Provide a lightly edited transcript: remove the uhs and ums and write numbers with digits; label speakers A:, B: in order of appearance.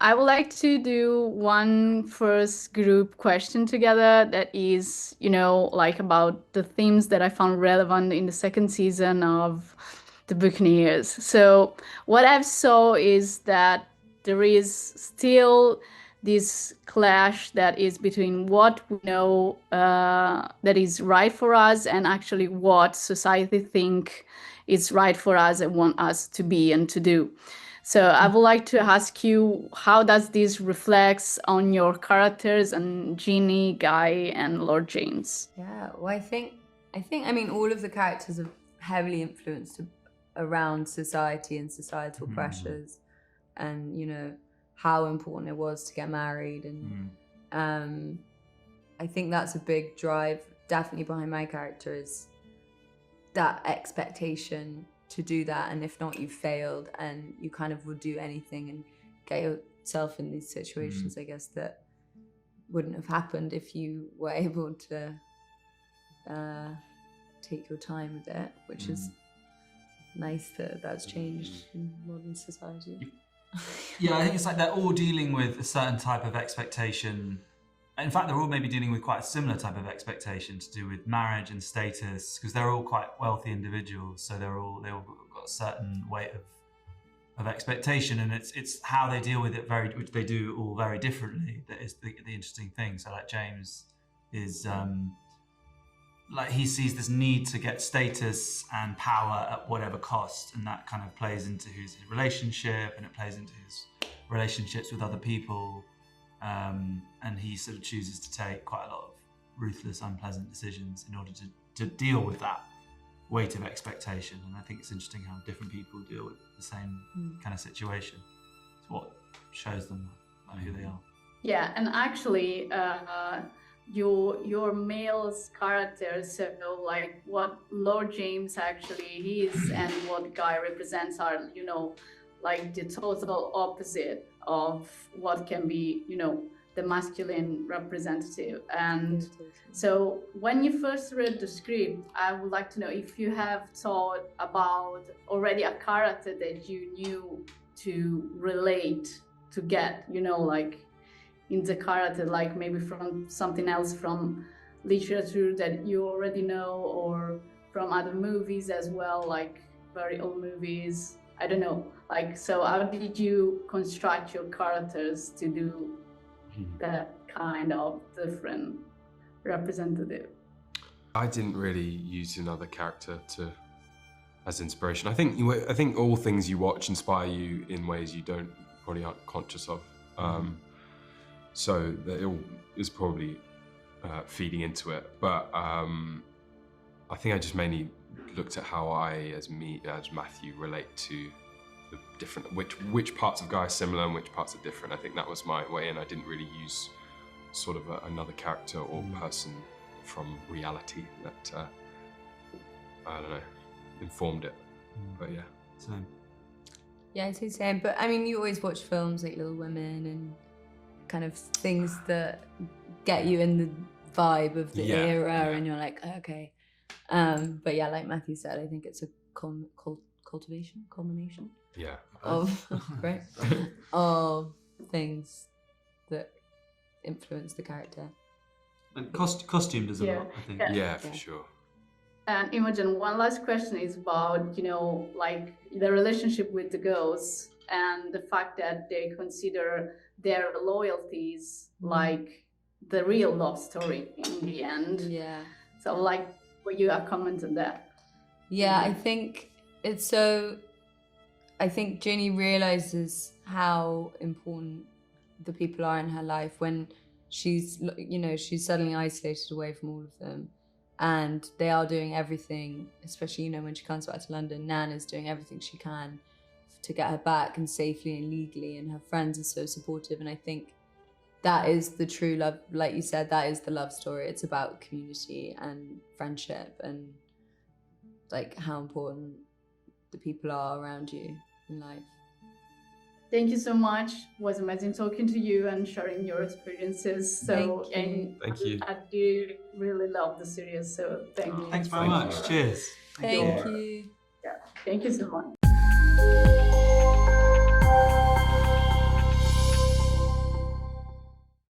A: I would like to do one first group question together that is, like about the themes that I found relevant in the second season of the Buccaneers. So what I've saw is that there is still this clash that is between what we know that is right for us and actually what society think is right for us and want us to be and to do. So I would like to ask you, how does this reflects on your characters and Ginny, Guy, and Lord James?
B: Yeah, well, I think, all of the characters are heavily influenced around society and societal pressures, and how important it was to get married, and I think that's a big drive, definitely behind my character, is that expectation to do that, and if not, you failed, and you kind of would do anything and get yourself in these situations, I guess, that wouldn't have happened if you were able to take your time with it, which is nice that that's changed in modern society.
C: Yeah, I think it's like they're all dealing with a certain type of expectation. In fact, they're all maybe dealing with quite a similar type of expectation to do with marriage and status, because they're all quite wealthy individuals, so they all got a certain weight of expectation, and it's how they deal with it which they do all very differently. That is the interesting thing. So like James is like he sees this need to get status and power at whatever cost, and that kind of plays into his relationship, and it plays into his relationships with other people. And he sort of chooses to take quite a lot of ruthless, unpleasant decisions in order to deal with that weight of expectation. And I think it's interesting how different people deal with the same kind of situation. It's what shows them who they are.
A: Yeah, and actually, your male's characters, so like what Lord James actually is and what Guy represents are, like the total opposite of what can be, the masculine representative. And so when you first read the script, I would like to know if you have thought about already a character that you knew to relate, to get, like in the character, like maybe from something else, from literature that you already know, or from other movies as well, like very old movies. I don't know. Like, so how did you construct your characters to do that kind of different representative?
D: I didn't really use another character as inspiration. I think all things you watch inspire you in ways you probably aren't conscious of. So that it is probably feeding into it. But I think I just mainly looked at how I, as Matthew, relate to the different, which parts of Guy are similar and which parts are different. I think that was my way, and I didn't really use sort of another character or person from reality that, I don't know, informed it. But yeah.
C: Same.
B: Yeah, I'd say same. But I mean, you always watch films like Little Women and kind of things that get you in the vibe of the era, and you're like, okay. But yeah, like Matthew said, I think it's a culmination of right of things that influence the character.
C: And costume does a lot, I think.
D: Yeah, for sure.
A: And Imogen, one last question is about, like the relationship with the girls and the fact that they consider their loyalties like the real love story in the end.
B: Yeah.
A: So like, what you have commented on that?
B: Yeah, I think it's so. I think Ginny realizes how important the people are in her life when she's suddenly isolated away from all of them, and they are doing everything, especially when she comes back to London. Nan is doing everything she can to get her back, and safely and legally, and her friends are so supportive. And I think that is the true love, like you said, that is the love story. It's about community and friendship and like how important the people are around you in life.
A: Thank you so much. It was amazing talking to you and sharing your experiences. So
D: Thank you.
A: I do really love the series. So thank you.
C: Thanks very much. Cheers.
B: Thank you.
A: Yeah, thank you so much.